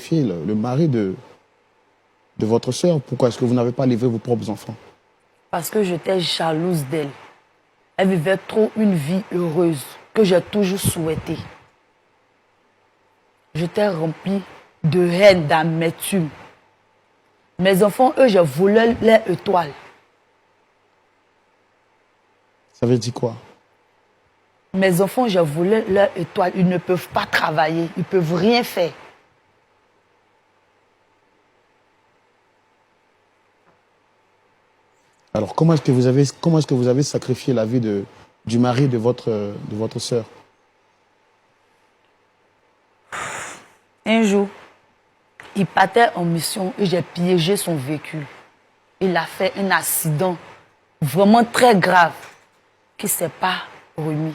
Le mari de votre sœur, pourquoi est-ce que vous n'avez pas livré vos propres enfants? Parce que j'étais jalouse d'elle. Elle vivait trop une vie heureuse que j'ai toujours souhaitée. J'étais remplie de haine, d'amertume. Mes enfants, eux, je volais leur étoile. Ça veut dire quoi? Mes enfants, je volais leur étoile. Ils ne peuvent pas travailler. Ils ne peuvent rien faire. Alors, comment est-ce que vous avez sacrifié la vie du mari de votre sœur? Un jour, il partait en mission et j'ai piégé son véhicule. Il a fait un accident vraiment très grave qui ne s'est pas remis.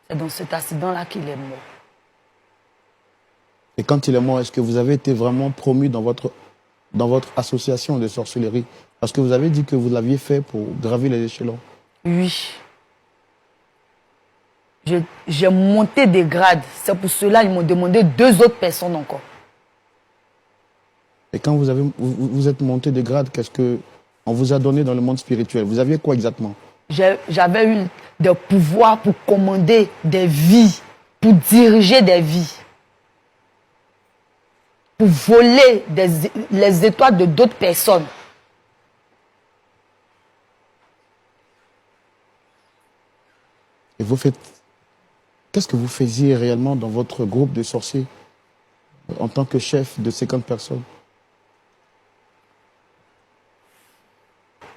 C'est dans cet accident-là qu'il est mort. Et quand il est mort, est-ce que vous avez été vraiment promu dans votre association de sorcellerie? Parce que vous avez dit que vous l'aviez fait pour gravir les échelons. Oui. J'ai monté des grades. C'est pour cela qu'ils m'ont demandé 2 autres personnes encore. Et quand vous êtes monté de grade, qu'est-ce qu'on vous a donné dans le monde spirituel? Vous aviez quoi exactement? J'avais eu des pouvoirs pour commander des vies, pour diriger des vies, pour voler les étoiles de d'autres personnes. Et vous faites... Qu'est-ce que vous faisiez réellement dans votre groupe de sorciers en tant que chef de 50 personnes?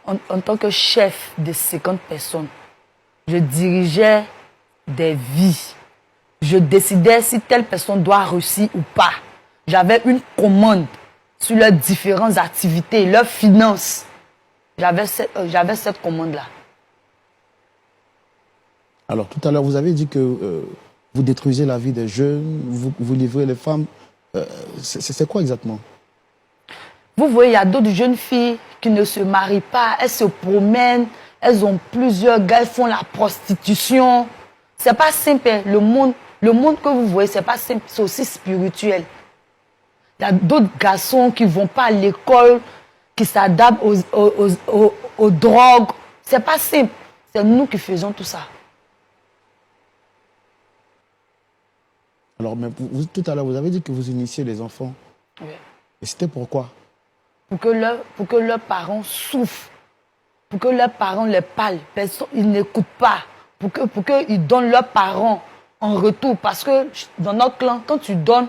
En tant que chef de 50 personnes, je dirigeais des vies. Je décidais si telle personne doit réussir ou pas. J'avais une commande sur leurs différentes activités, leurs finances. J'avais cette commande-là. Alors, tout à l'heure, vous avez dit que vous détruisez la vie des jeunes, vous livrez les femmes. C'est quoi exactement? Vous voyez, il y a d'autres jeunes filles qui ne se marient pas, elles se promènent, elles ont plusieurs gars, elles font la prostitution. C'est pas simple, hein. Le monde que vous voyez, c'est pas simple, c'est aussi spirituel. Il y a d'autres garçons qui vont pas à l'école, qui s'adaptent aux drogues. C'est pas simple. C'est nous qui faisons tout ça. Alors, mais tout à l'heure, vous avez dit que vous initiez les enfants. Oui. Et c'était pourquoi? Pour que leurs parents souffrent. Pour que leurs parents les parlent. Ils n'écoutent pas. Pour qu'ils donnent leurs parents en retour. Parce que dans notre clan, quand tu donnes,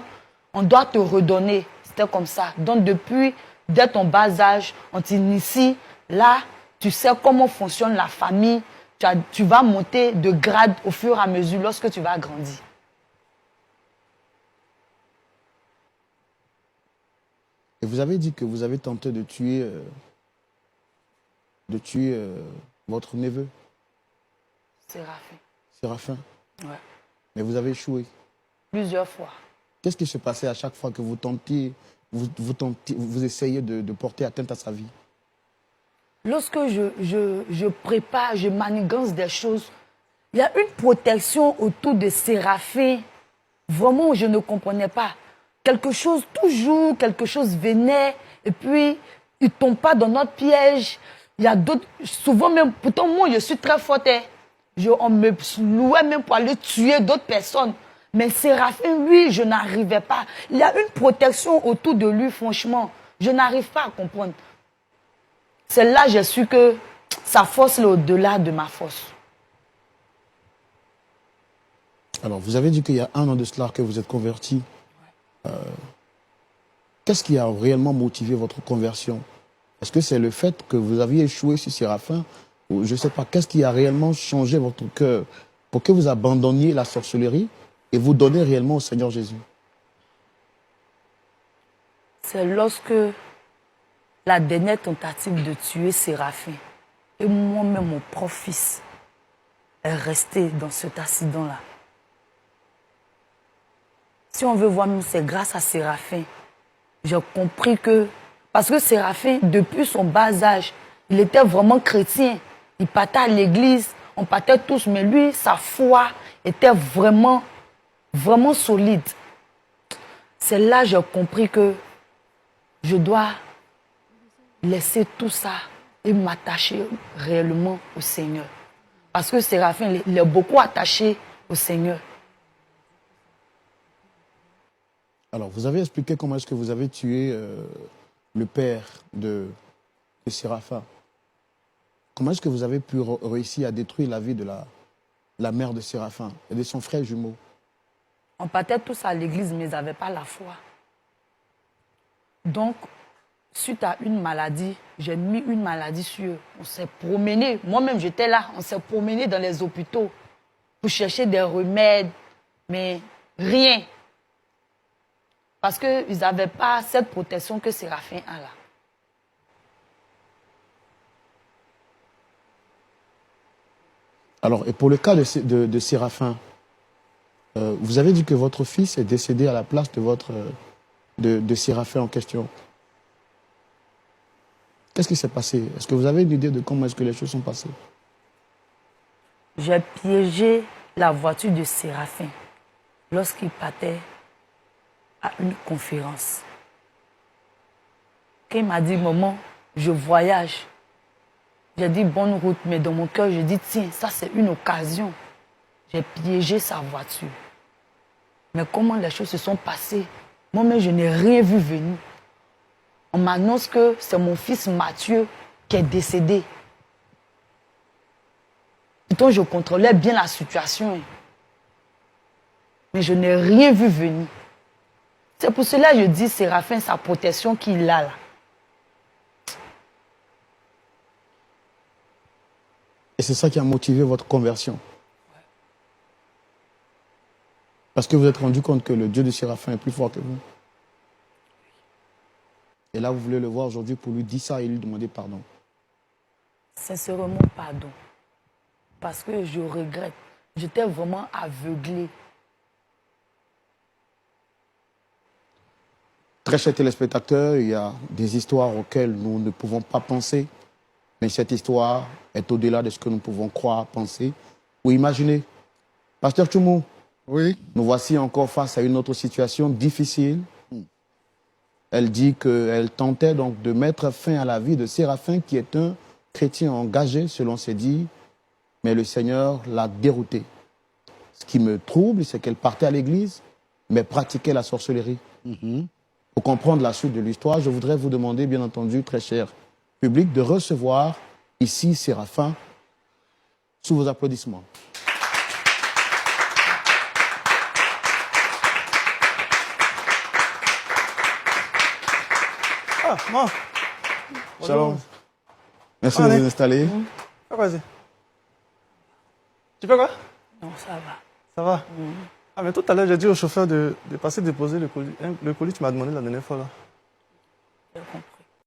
on doit te redonner. C'était comme ça. Donc dès ton bas âge, on t'initie. Là, tu sais comment fonctionne la famille. Tu vas monter de grade au fur et à mesure lorsque tu vas grandir. Et vous avez dit que vous avez tenté de tuer votre neveu. Séraphin. Ouais. Mais vous avez échoué. Plusieurs fois. Qu'est-ce qui se passait à chaque fois que vous essayez de porter atteinte à sa vie? Lorsque je prépare, je manigance des choses, il y a une protection autour de Séraphin. Vraiment, je ne comprenais pas. Quelque chose venait, et puis il ne tombe pas dans notre piège. Il y a d'autres, souvent même, pourtant moi je suis très forte. On me louait même pour aller tuer d'autres personnes. Mais Séraphin, lui, je n'arrivais pas. Il y a une protection autour de lui, franchement. Je n'arrive pas à comprendre. C'est là que j'ai su que sa force est au-delà de ma force. Alors, vous avez dit qu'il y a 1 an de cela que vous êtes converti. Qu'est-ce qui a réellement motivé votre conversion? Est-ce que c'est le fait que vous aviez échoué sur Séraphin? Ou je ne sais pas, qu'est-ce qui a réellement changé votre cœur pour que vous abandonniez la sorcellerie et vous donniez réellement au Seigneur Jésus? C'est lorsque la dernière tentative de tuer Séraphin et moi-même, mon propre fils, est resté dans cet accident-là. Si on veut voir, c'est grâce à Séraphin. J'ai compris que... Parce que Séraphin, depuis son bas âge, il était vraiment chrétien. Il partait à l'église, on partait tous, mais lui, sa foi était vraiment, vraiment solide. c'est là que j'ai compris que je dois laisser tout ça et m'attacher réellement au Seigneur. Parce que Séraphin, il est beaucoup attaché au Seigneur. Alors, vous avez expliqué comment est-ce que vous avez tué le père de Séraphin. Comment est-ce que vous avez pu réussir à détruire la vie de la mère de Séraphin et de son frère jumeau? On partait tous à l'église, mais ils n'avaient pas la foi. Donc, suite à une maladie, j'ai mis une maladie sur eux. On s'est promené, moi-même j'étais là, on s'est promené dans les hôpitaux pour chercher des remèdes, mais rien. Parce qu'ils n'avaient pas cette protection que Séraphin a là. Alors, et pour le cas de Séraphin, vous avez dit que votre fils est décédé à la place de Séraphin en question. Qu'est-ce qui s'est passé? Est-ce que vous avez une idée de comment est-ce que les choses sont passées? J'ai piégé la voiture de Séraphin lorsqu'il partait à une conférence. Quand il m'a dit, maman, je voyage. J'ai dit bonne route, mais dans mon cœur, je dis, tiens, ça c'est une occasion. J'ai piégé sa voiture. Mais comment les choses se sont passées? Moi-même, je n'ai rien vu venir. On m'annonce que c'est mon fils Mathieu qui est décédé. Pourtant, je contrôlais bien la situation. Mais je n'ai rien vu venir. C'est pour cela que je dis, Séraphin, sa protection qu'il a là. Et c'est ça qui a motivé votre conversion. Parce que vous vous êtes rendu compte que le Dieu de Séraphin est plus fort que vous. Et là, vous voulez le voir aujourd'hui pour lui dire ça et lui demander pardon. Sincèrement, pardon. Parce que je regrette. J'étais vraiment aveuglée. Très chers téléspectateurs, il y a des histoires auxquelles nous ne pouvons pas penser. Mais cette histoire est au-delà de ce que nous pouvons croire, penser ou imaginer. Pasteur Tchoumou, Oui. nous voici encore face à une autre situation difficile. Elle dit qu'elle tentait donc de mettre fin à la vie de Séraphin, qui est un chrétien engagé, selon ses dires, mais le Seigneur l'a dérouté. Ce qui me trouble, c'est qu'elle partait à l'église, mais pratiquait la sorcellerie. Pour comprendre la suite de l'histoire, je voudrais vous demander, bien entendu, très cher public, de recevoir ici Séraphin sous vos applaudissements. Ah, non. Shalom. Merci de vous installer. Ah, vas-y. Tu fais quoi? Non, ça va. Ça va? Ah, mais tout à l'heure, j'ai dit au chauffeur de passer déposer le colis. Le colis, tu m'as demandé la dernière fois, là. Je comprends.